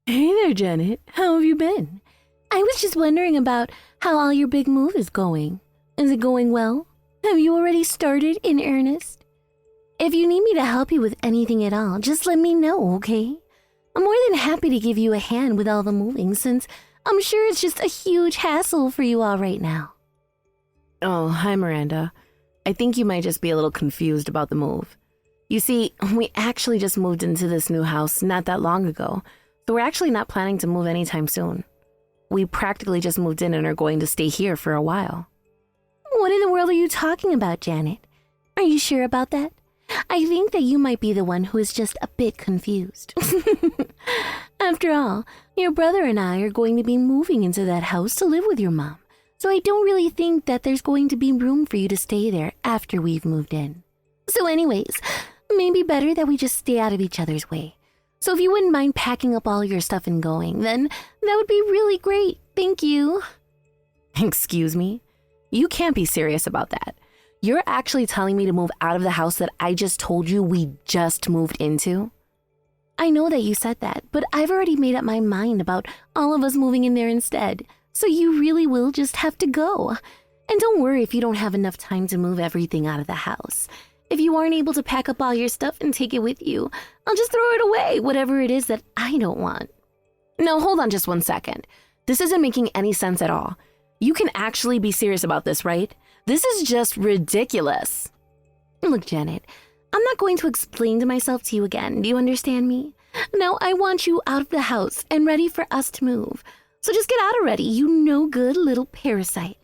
Hey there, Janet. How have you been? I was just wondering about how all your big move is going. Is it going well? Have you already started in earnest? If you need me to help you with anything at all, just let me know, okay? I'm more than happy to give you a hand with all the moving since I'm sure it's just a huge hassle for you all right now. Oh, hi, Miranda. I think you might just be a little confused about the move. You see, we actually just moved into this new house not that long ago, so we're actually not planning to move anytime soon. We practically just moved in and are going to stay here for a while. What in the world are you talking about, Janet? Are you sure about that? I think that you might be the one who is just a bit confused. After all, your brother and I are going to be moving into that house to live with your mom, so I don't really think that there's going to be room for you to stay there after we've moved in. So anyways, maybe better that we just stay out of each other's way. So if you wouldn't mind packing up all your stuff and going, then that would be really great. Thank you. Excuse me? You can't be serious about that. You're actually telling me to move out of the house that I just told you we just moved into? I know that you said that, but I've already made up my mind about all of us moving in there instead, so you really will just have to go. And don't worry if you don't have enough time to move everything out of the house. If you aren't able to pack up all your stuff and take it with you, I'll just throw it away, whatever it is that I don't want. No, hold on just 1 second. This isn't making any sense at all. You can actually be serious about this, right? This is just ridiculous. Look, Janet, I'm not going to explain to myself to you again. Do you understand me? Now I want you out of the house and ready for us to move. So just get out already, you no good little parasite.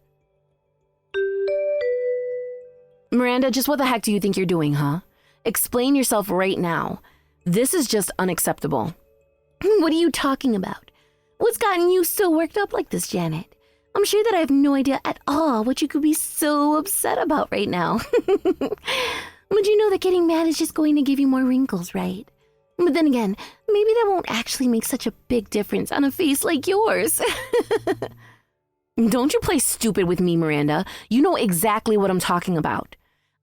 Miranda, just what the heck do you think you're doing, huh? Explain yourself right now. This is just unacceptable. What are you talking about? What's gotten you so worked up like this, Janet? I'm sure that I have no idea at all what you could be so upset about right now. But you know that getting mad is just going to give you more wrinkles, right? But then again, maybe that won't actually make such a big difference on a face like yours. Don't you play stupid with me, Miranda. You know exactly what I'm talking about.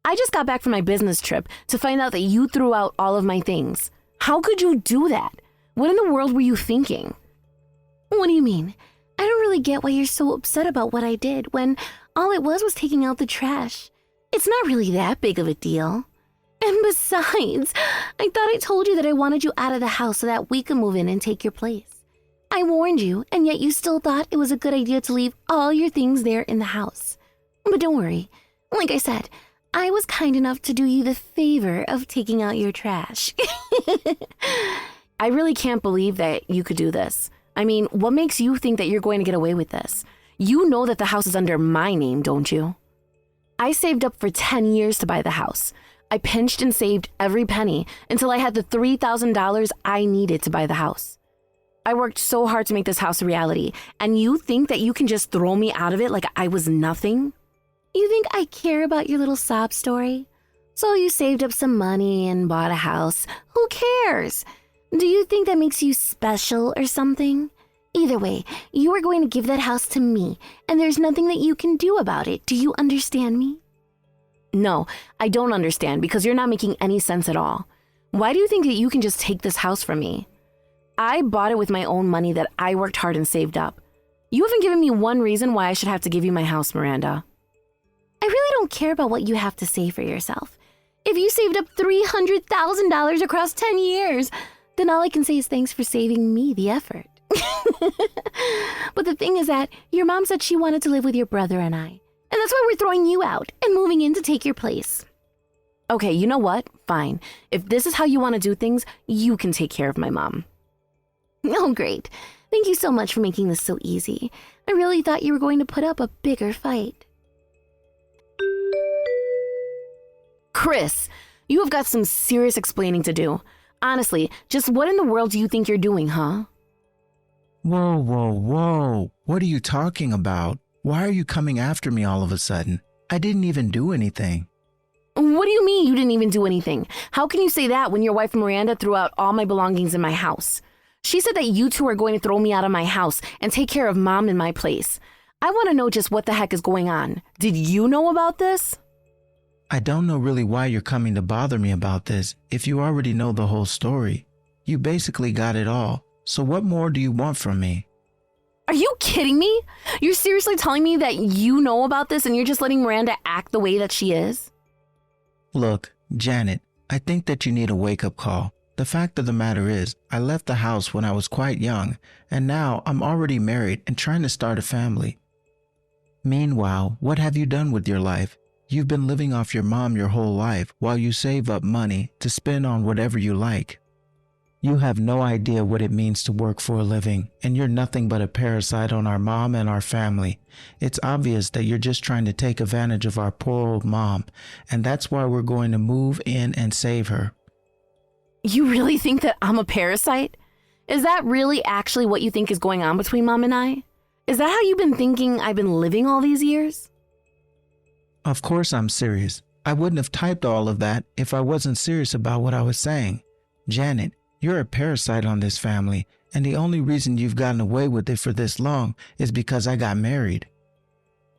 I just got back from my business trip to find out that you threw out all of my things. How could you do that? What in the world were you thinking? What do you mean? I don't really get why you're so upset about what I did when all it was taking out the trash. It's not really that big of a deal. And besides, I thought I told you that I wanted you out of the house so that we could move in and take your place. I warned you, and yet you still thought it was a good idea to leave all your things there in the house. But don't worry. Like I said, I was kind enough to do you the favor of taking out your trash. I really can't believe that you could do this. I mean, what makes you think that you're going to get away with this? You know that the house is under my name, don't you? I saved up for 10 years to buy the house. I pinched and saved every penny until I had the $3,000 I needed to buy the house. I worked so hard to make this house a reality, and you think that you can just throw me out of it like I was nothing? You think I care about your little sob story? So you saved up some money and bought a house. Who cares? Do you think that makes you special or something? Either way, you are going to give that house to me, and there's nothing that you can do about it. Do you understand me? No, I don't understand because you're not making any sense at all. Why do you think that you can just take this house from me? I bought it with my own money that I worked hard and saved up. You haven't given me one reason why I should have to give you my house, Miranda. I really don't care about what you have to say for yourself. If you saved up $300,000 across 10 years, then all I can say is thanks for saving me the effort. But the thing is that your mom said she wanted to live with your brother and I. And that's why we're throwing you out and moving in to take your place. Okay, you know what? Fine. If this is how you want to do things, you can take care of my mom. Oh, great. Thank you so much for making this so easy. I really thought you were going to put up a bigger fight. Chris, you have got some serious explaining to do. Honestly, just what in the world do you think you're doing, huh? Whoa, whoa, whoa. What are you talking about? Why are you coming after me all of a sudden? I didn't even do anything. What do you mean you didn't even do anything? How can you say that when your wife Miranda threw out all my belongings in my house? She said that you two are going to throw me out of my house and take care of mom in my place. I want to know just what the heck is going on. Did you know about this? I don't know really why you're coming to bother me about this if you already know the whole story. You basically got it all, So what more do you want from me? Are you kidding me? You're seriously telling me that you know about this and you're just letting Miranda act the way that she is? Look, Janet, I think that you need a wake-up call. The fact of the matter is, I left the house when I was quite young, and now I'm already married and trying to start a family. Meanwhile, what have you done with your life? You've been living off your mom your whole life while you save up money to spend on whatever you like. You have no idea what it means to work for a living, and you're nothing but a parasite on our mom and our family. It's obvious that you're just trying to take advantage of our poor old mom, and that's why we're going to move in and save her. You really think that I'm a parasite? Is that really actually what you think is going on between Mom and I? Is that how you've been thinking I've been living all these years? Of course I'm serious. I wouldn't have typed all of that if I wasn't serious about what I was saying. Janet, you're a parasite on this family, and the only reason you've gotten away with it for this long is because I got married.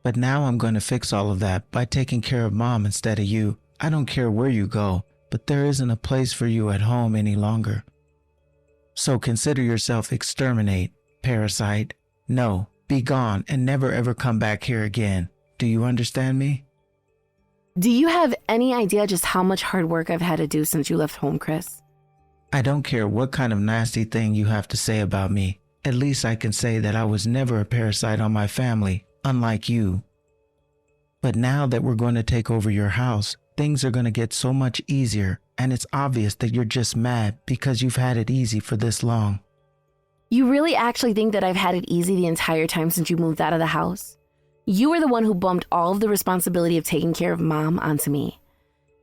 But now I'm going to fix all of that by taking care of Mom instead of you. I don't care where you go, but there isn't a place for you at home any longer. So consider yourself exterminate, parasite. No, be gone and never ever come back here again. Do you understand me? Do you have any idea just how much hard work I've had to do since you left home, Chris? I don't care what kind of nasty thing you have to say about me. At least I can say that I was never a parasite on my family, unlike you. But now that we're going to take over your house, things are going to get so much easier, and it's obvious that you're just mad because you've had it easy for this long. You really actually think that I've had it easy the entire time since you moved out of the house? You were the one who bumped all of the responsibility of taking care of Mom onto me.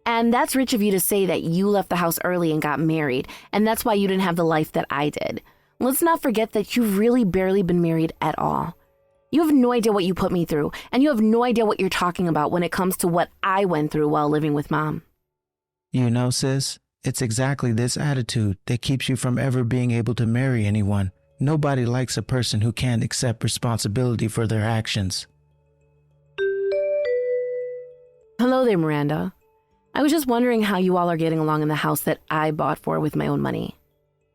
And that's rich of you to say that you left the house early and got married, and that's why you didn't have the life that I did. Let's not forget that you've really barely been married at all. You have no idea what you put me through, and you have no idea what you're talking about when it comes to what I went through while living with Mom. You know, sis, it's exactly this attitude that keeps you from ever being able to marry anyone. Nobody likes a person who can't accept responsibility for their actions. Hello there, Miranda. I was just wondering how you all are getting along in the house that I bought for with my own money.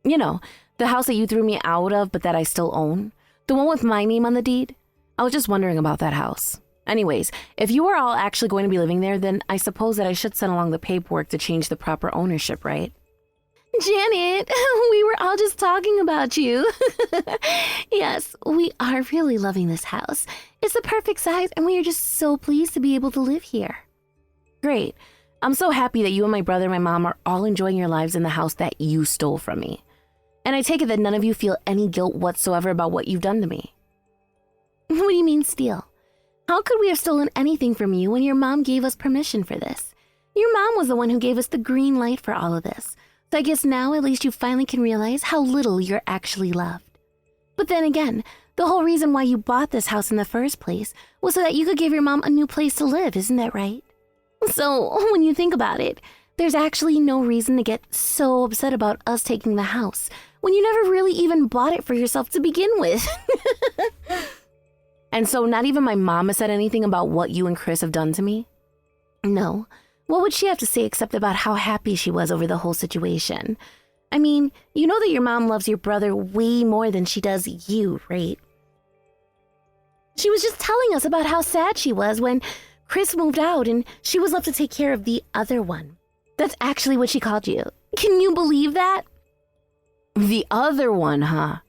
You know, the house that you threw me out of but that I still own. The one with my name on the deed. I was just wondering about that house. Anyways, if you are all actually going to be living there, then I suppose that I should send along the paperwork to change the proper ownership, right? Janet, we were all just talking about you. Yes, we are really loving this house. It's the perfect size and we are just so pleased to be able to live here. Great. I'm so happy that you and my brother and my mom are all enjoying your lives in the house that you stole from me. And I take it that none of you feel any guilt whatsoever about what you've done to me. What do you mean steal? How could we have stolen anything from you when your mom gave us permission for this? Your mom was the one who gave us the green light for all of this. So I guess now at least you finally can realize how little you're actually loved. But then again, the whole reason why you bought this house in the first place was so that you could give your mom a new place to live, isn't that right? So when you think about it, there's actually no reason to get so upset about us taking the house when you never really even bought it for yourself to begin with. And so not even my mom has said anything about what you and Chris have done to me? No. What would she have to say except about how happy she was over the whole situation? I mean, you know that your mom loves your brother way more than she does you, right? She was just telling us about how sad she was when Chris moved out and she was left to take care of the other one. That's actually what she called you. Can you believe that? The other one, huh?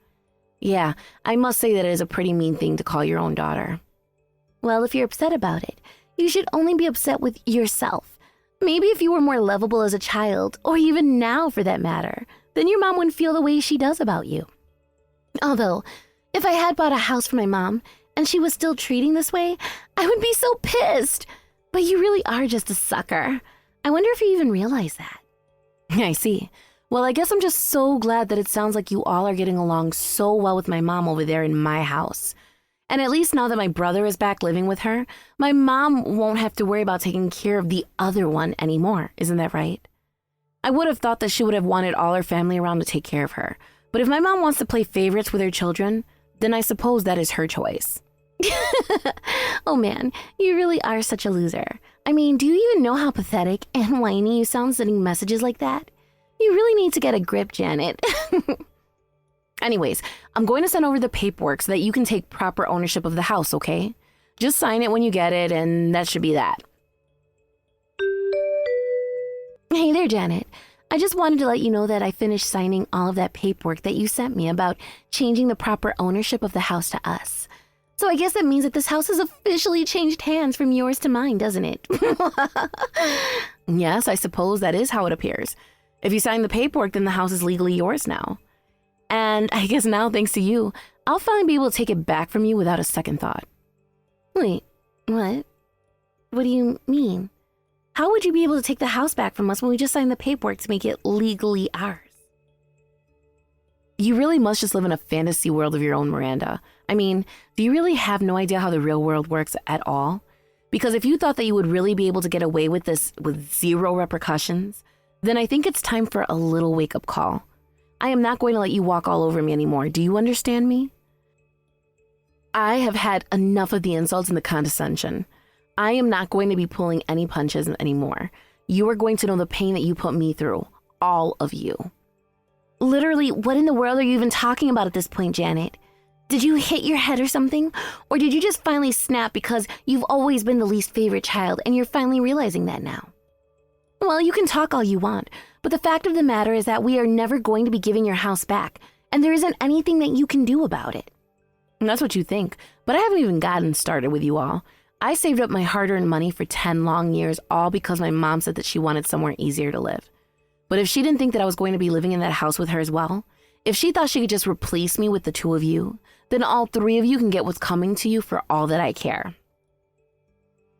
Yeah, I must say that it is a pretty mean thing to call your own daughter. Well, if you're upset about it, you should only be upset with yourself. Maybe if you were more lovable as a child, or even now for that matter, then your mom wouldn't feel the way she does about you. Although, if I had bought a house for my mom, and she was still treating this way, I would be so pissed. But you really are just a sucker. I wonder if you even realize that. I see. Well, I guess I'm just so glad that it sounds like you all are getting along so well with my mom over there in my house. And at least now that my brother is back living with her, my mom won't have to worry about taking care of the other one anymore. Isn't that right? I would have thought that she would have wanted all her family around to take care of her. But if my mom wants to play favorites with her children, then I suppose that is her choice. Oh man, you really are such a loser. I mean, do you even know how pathetic and whiny you sound sending messages like that? You really need to get a grip, Janet. Anyways, I'm going to send over the paperwork so that you can take proper ownership of the house, okay? Just sign it when you get it, and that should be that. Hey there, Janet. I just wanted to let you know that I finished signing all of that paperwork that you sent me about changing the proper ownership of the house to us. So I guess that means that this house has officially changed hands from yours to mine, doesn't it? Yes, I suppose that is how it appears. If you sign the paperwork, then the house is legally yours now. And I guess now, thanks to you, I'll finally be able to take it back from you without a second thought. Wait, what? What do you mean? How would you be able to take the house back from us when we just signed the paperwork to make it legally ours? You really must just live in a fantasy world of your own, Miranda. I mean, do you really have no idea how the real world works at all? Because if you thought that you would really be able to get away with this with zero repercussions, then I think it's time for a little wake-up call. I am not going to let you walk all over me anymore. Do you understand me? I have had enough of the insults and the condescension. I am not going to be pulling any punches anymore. You are going to know the pain that you put me through. All of you. Literally, what in the world are you even talking about at this point, Janet? Did you hit your head or something? Or did you just finally snap because you've always been the least favorite child and you're finally realizing that now? Well, you can talk all you want, but the fact of the matter is that we are never going to be giving your house back, and there isn't anything that you can do about it. And that's what you think, but I haven't even gotten started with you all. I saved up my hard-earned money for 10 long years, all because my mom said that she wanted somewhere easier to live. But if she didn't think that I was going to be living in that house with her as well, if she thought she could just replace me with the two of you, then all three of you can get what's coming to you for all that I care.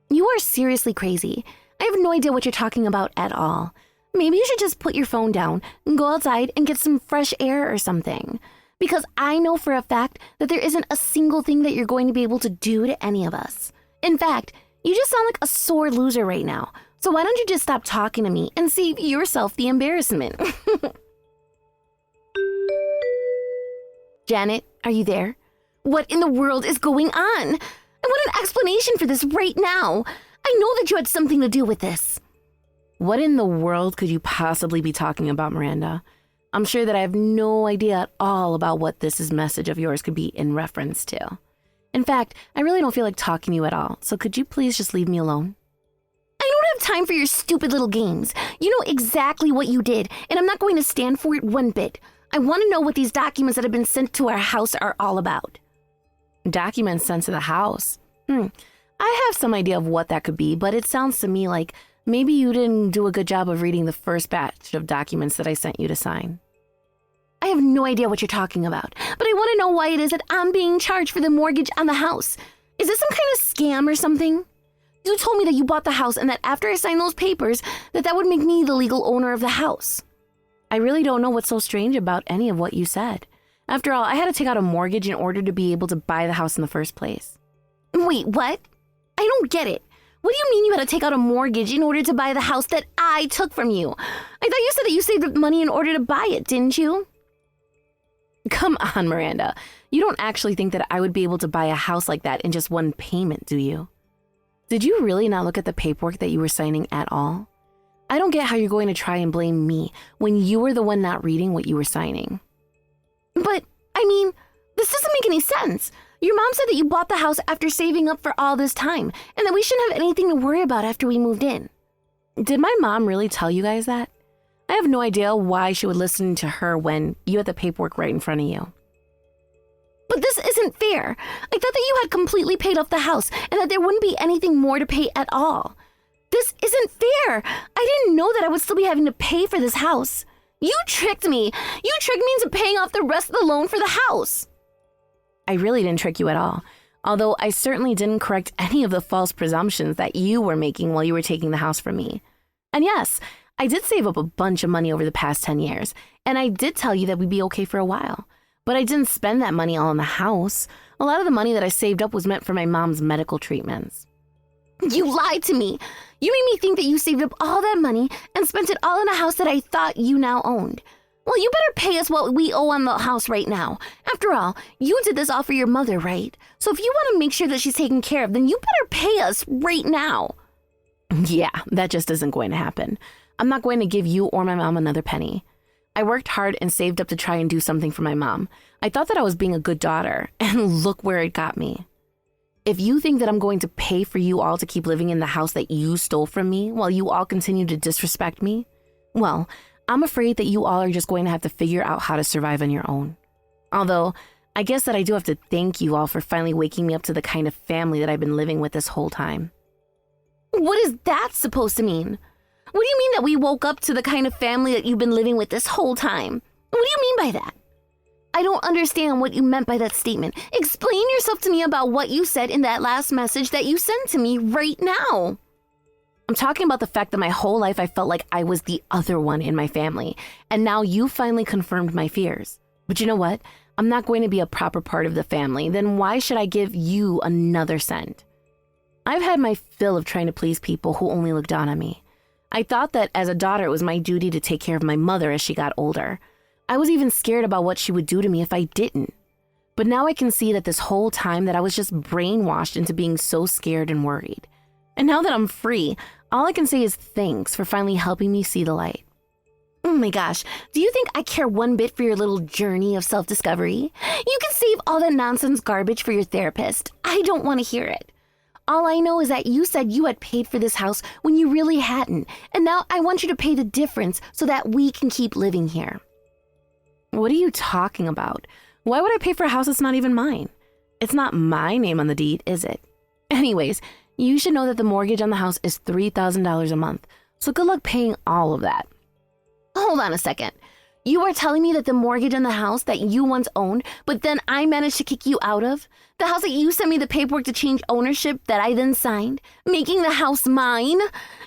You are seriously crazy. I have no idea what you're talking about at all. Maybe you should just put your phone down and go outside and get some fresh air or something. Because I know for a fact that there isn't a single thing that you're going to be able to do to any of us. In fact, you just sound like a sore loser right now. So why don't you just stop talking to me and save yourself the embarrassment? Janet, are you there? What in the world is going on? I want an explanation for this right now. I know that you had something to do with this. What in the world could you possibly be talking about, Miranda? I'm sure that I have no idea at all about what this message of yours could be in reference to. In fact, I really don't feel like talking to you at all, so could you please just leave me alone? I don't have time for your stupid little games. You know exactly what you did, and I'm not going to stand for it one bit. I want to know what these documents that have been sent to our house are all about. Documents sent to the house? I have some idea of what that could be, but it sounds to me like maybe you didn't do a good job of reading the first batch of documents that I sent you to sign. I have no idea what you're talking about, but I want to know why it is that I'm being charged for the mortgage on the house. Is this some kind of scam or something? You told me that you bought the house and that after I signed those papers, that would make me the legal owner of the house. I really don't know what's so strange about any of what you said. After all, I had to take out a mortgage in order to be able to buy the house in the first place. Wait, what? I don't get it. What do you mean you had to take out a mortgage in order to buy the house that I took from you? I thought you said that you saved up money in order to buy it, didn't you? Come on, Miranda. You don't actually think that I would be able to buy a house like that in just one payment, do you? Did you really not look at the paperwork that you were signing at all? I don't get how you're going to try and blame me when you were the one not reading what you were signing. But, I mean, this doesn't make any sense. Your mom said that you bought the house after saving up for all this time, and that we shouldn't have anything to worry about after we moved in. Did my mom really tell you guys that? I have no idea why she would listen to her when you had the paperwork right in front of you. But this isn't fair. I thought that you had completely paid off the house and that there wouldn't be anything more to pay at all. This isn't fair. I didn't know that I would still be having to pay for this house. You tricked me. You tricked me into paying off the rest of the loan for the house. I really didn't trick you at all, although I certainly didn't correct any of the false presumptions that you were making while you were taking the house from me. And yes, I did save up a bunch of money over the past 10 years, and I did tell you that we'd be okay for a while. But I didn't spend that money all on the house. A lot of the money that I saved up was meant for my mom's medical treatments. You lied to me. You made me think that you saved up all that money and spent it all on a house that I thought you now owned. Well, you better pay us what we owe on the house right now. After all, you did this all for your mother, right? So if you want to make sure that she's taken care of, then you better pay us right now. Yeah, that just isn't going to happen. I'm not going to give you or my mom another penny. I worked hard and saved up to try and do something for my mom. I thought that I was being a good daughter, and look where it got me. If you think that I'm going to pay for you all to keep living in the house that you stole from me while you all continue to disrespect me, well, I'm afraid that you all are just going to have to figure out how to survive on your own. Although, I guess that I do have to thank you all for finally waking me up to the kind of family that I've been living with this whole time. What is that supposed to mean? What do you mean that we woke up to the kind of family that you've been living with this whole time? What do you mean by that? I don't understand what you meant by that statement. Explain yourself to me about what you said in that last message that you sent to me right now. I'm talking about the fact that my whole life I felt like I was the other one in my family, and now you finally confirmed my fears. But you know what? I'm not going to be a proper part of the family. Then why should I give you another cent? I've had my fill of trying to please people who only look down on me. I thought that as a daughter, it was my duty to take care of my mother as she got older. I was even scared about what she would do to me if I didn't. But now I can see that this whole time that I was just brainwashed into being so scared and worried. And now that I'm free, all I can say is thanks for finally helping me see the light. Oh my gosh, do you think I care one bit for your little journey of self-discovery? You can save all that nonsense garbage for your therapist. I don't want to hear it. All I know is that you said you had paid for this house when you really hadn't, and now I want you to pay the difference so that we can keep living here. What are you talking about? Why would I pay for a house that's not even mine? It's not my name on the deed, is it? Anyways, you should know that the mortgage on the house is $3,000 a month, so good luck paying all of that. Hold on a second. You are telling me that the mortgage on the house that you once owned, but then I managed to kick you out of? The house that you sent me the paperwork to change ownership that I then signed, making the house mine?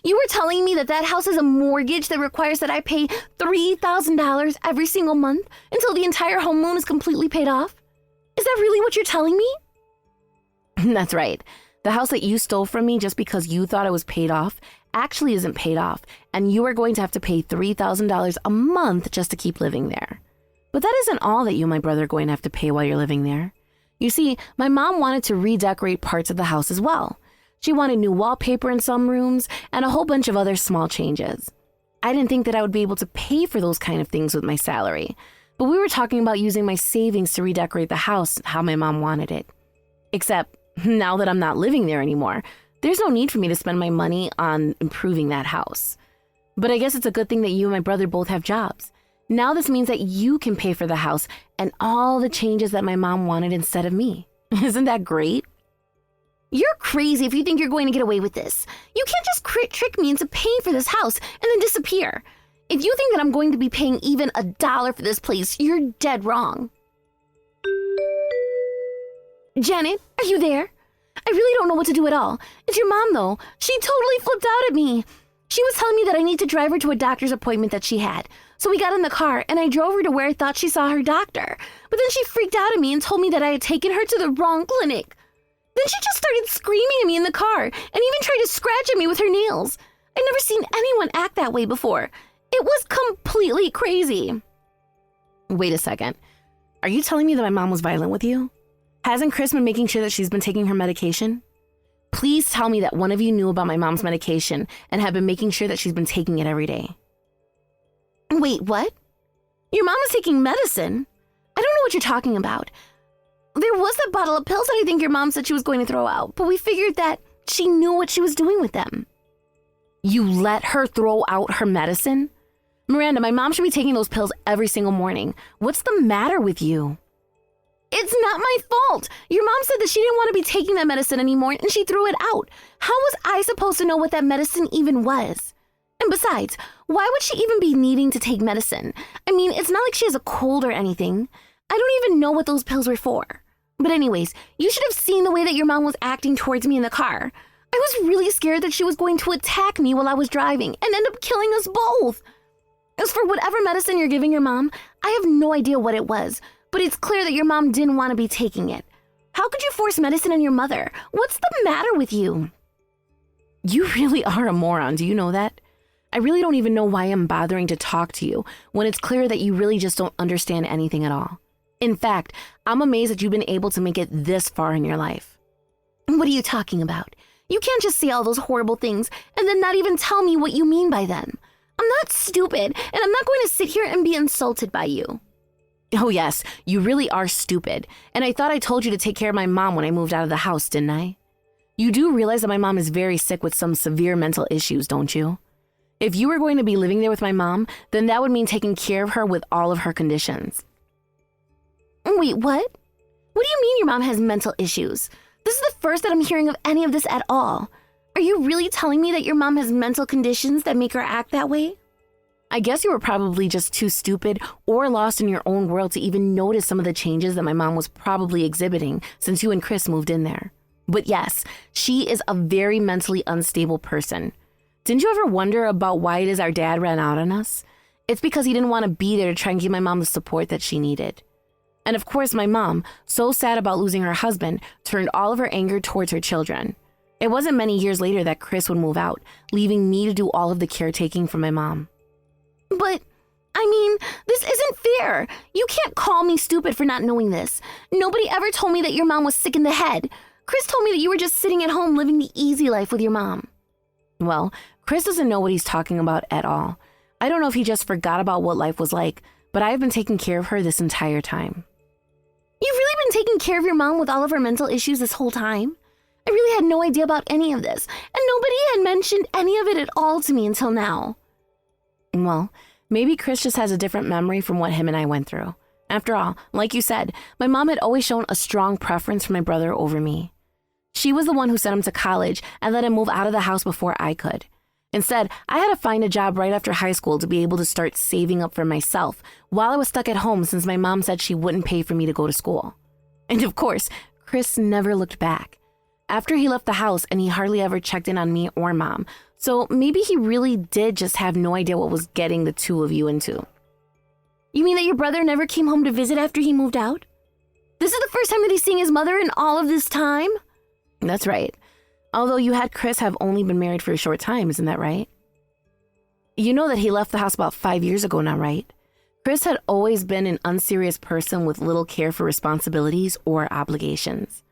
You were telling me that that house has a mortgage that requires that I pay $3,000 every single month until the entire home loan is completely paid off? Is that really what you're telling me? That's right. The house that you stole from me just because you thought it was paid off actually isn't paid off, and you are going to have to pay $3,000 a month just to keep living there. But that isn't all that you and my brother are going to have to pay while you're living there. You see, my mom wanted to redecorate parts of the house as well. She wanted new wallpaper in some rooms and a whole bunch of other small changes. I didn't think that I would be able to pay for those kind of things with my salary, but we were talking about using my savings to redecorate the house how my mom wanted it. Except now that I'm not living there anymore, there's no need for me to spend my money on improving that house. But I guess it's a good thing that you and my brother both have jobs. Now this means that you can pay for the house and all the changes that my mom wanted instead of me. Isn't that great? You're crazy if you think you're going to get away with this. You can't just trick me into paying for this house and then disappear. If you think that I'm going to be paying even $1 for this place, you're dead wrong. Janet, are you there? I really don't know what to do at all. It's your mom, though. She totally flipped out at me. She was telling me that I need to drive her to a doctor's appointment that she had. So we got in the car, and I drove her to where I thought she saw her doctor. But then she freaked out at me and told me that I had taken her to the wrong clinic. Then she just started screaming at me in the car and even tried to scratch at me with her nails. I'd never seen anyone act that way before. It was completely crazy. Wait a second. Are you telling me that my mom was violent with you? Hasn't Chris been making sure that she's been taking her medication? Please tell me that one of you knew about my mom's medication and have been making sure that she's been taking it every day. Wait, what? Your mom is taking medicine? I don't know what you're talking about. There was that bottle of pills that I think your mom said she was going to throw out, but we figured that she knew what she was doing with them. You let her throw out her medicine? Miranda, my mom should be taking those pills every single morning. What's the matter with you? It's not my fault. Your mom said that she didn't want to be taking that medicine anymore and she threw it out. How was I supposed to know what that medicine even was? And besides, why would she even be needing to take medicine? I mean, it's not like she has a cold or anything. I don't even know what those pills were for. But anyways, you should have seen the way that your mom was acting towards me in the car. I was really scared that she was going to attack me while I was driving and end up killing us both. As for whatever medicine you're giving your mom, I have no idea what it was. But it's clear that your mom didn't want to be taking it. How could you force medicine on your mother? What's the matter with you? You really are a moron, do you know that? I really don't even know why I'm bothering to talk to you when it's clear that you really just don't understand anything at all. In fact, I'm amazed that you've been able to make it this far in your life. What are you talking about? You can't just say all those horrible things and then not even tell me what you mean by them. I'm not stupid, and I'm not going to sit here and be insulted by you. Oh yes, you really are stupid, and I thought I told you to take care of my mom when I moved out of the house, didn't I? You do realize that my mom is very sick with some severe mental issues, don't you? If you were going to be living there with my mom, then that would mean taking care of her with all of her conditions. Wait, what? What do you mean your mom has mental issues? This is the first that I'm hearing of any of this at all. Are you really telling me that your mom has mental conditions that make her act that way? I guess you were probably just too stupid or lost in your own world to even notice some of the changes that my mom was probably exhibiting since you and Chris moved in there. But yes, she is a very mentally unstable person. Didn't you ever wonder about why it is our dad ran out on us? It's because he didn't want to be there to try and give my mom the support that she needed. And of course, my mom, so sad about losing her husband, turned all of her anger towards her children. It wasn't many years later that Chris would move out, leaving me to do all of the caretaking for my mom. But, I mean, this isn't fair. You can't call me stupid for not knowing this. Nobody ever told me that your mom was sick in the head. Chris told me that you were just sitting at home living the easy life with your mom. Well, Chris doesn't know what he's talking about at all. I don't know if he just forgot about what life was like, but I have been taking care of her this entire time. You've really been taking care of your mom with all of her mental issues this whole time? I really had no idea about any of this, and nobody had mentioned any of it at all to me until now. Well, maybe Chris just has a different memory from what him and I went through. After all, like you said, my mom had always shown a strong preference for my brother over me. She was the one who sent him to college and let him move out of the house before I could. Instead, I had to find a job right after high school to be able to start saving up for myself while I was stuck at home since my mom said she wouldn't pay for me to go to school. And of course, Chris never looked back. After he left the house, and he hardly ever checked in on me or mom, so maybe he really did just have no idea what was getting the two of you into. You mean that your brother never came home to visit after he moved out? This is the first time that he's seeing his mother in all of this time? That's right. Although you had Chris have only been married for a short time, isn't that right? You know that he left the house about 5 years ago now, right? Chris had always been an unserious person with little care for responsibilities or obligations.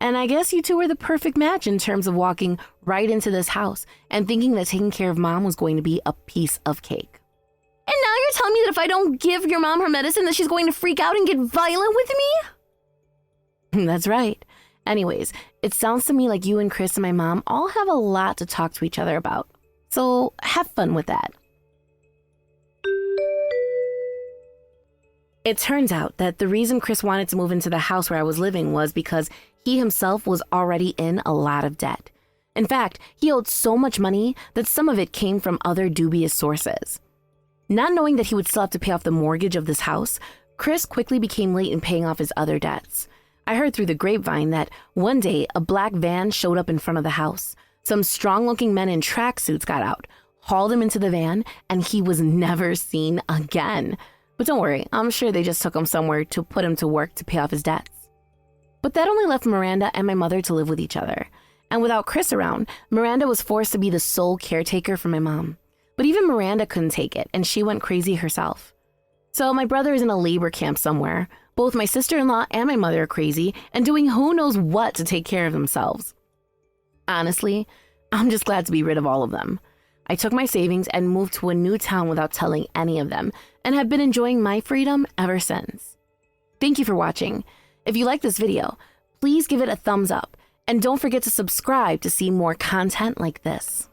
And I guess you two were the perfect match in terms of walking right into this house and thinking that taking care of mom was going to be a piece of cake. And now you're telling me that if I don't give your mom her medicine that she's going to freak out and get violent with me? That's right. Anyways, it sounds to me like you and Chris and my mom all have a lot to talk to each other about. So have fun with that. It turns out that the reason Chris wanted to move into the house where I was living was because he himself was already in a lot of debt. In fact, he owed so much money that some of it came from other dubious sources. Not knowing that he would still have to pay off the mortgage of this house, Chris quickly became late in paying off his other debts. I heard through the grapevine that one day a black van showed up in front of the house. Some strong-looking men in tracksuits got out, hauled him into the van, and he was never seen again. But don't worry, I'm sure they just took him somewhere to put him to work to pay off his debts. But that only left Miranda and my mother to live with each other. And without Chris around, Miranda was forced to be the sole caretaker for my mom. But even Miranda couldn't take it, and she went crazy herself. So my brother is in a labor camp somewhere. Both my sister-in-law and my mother are crazy and doing who knows what to take care of themselves. Honestly, I'm just glad to be rid of all of them. I took my savings and moved to a new town without telling any of them, and have been enjoying my freedom ever since. Thank you for watching. If you like this video, please give it a thumbs up, and don't forget to subscribe to see more content like this.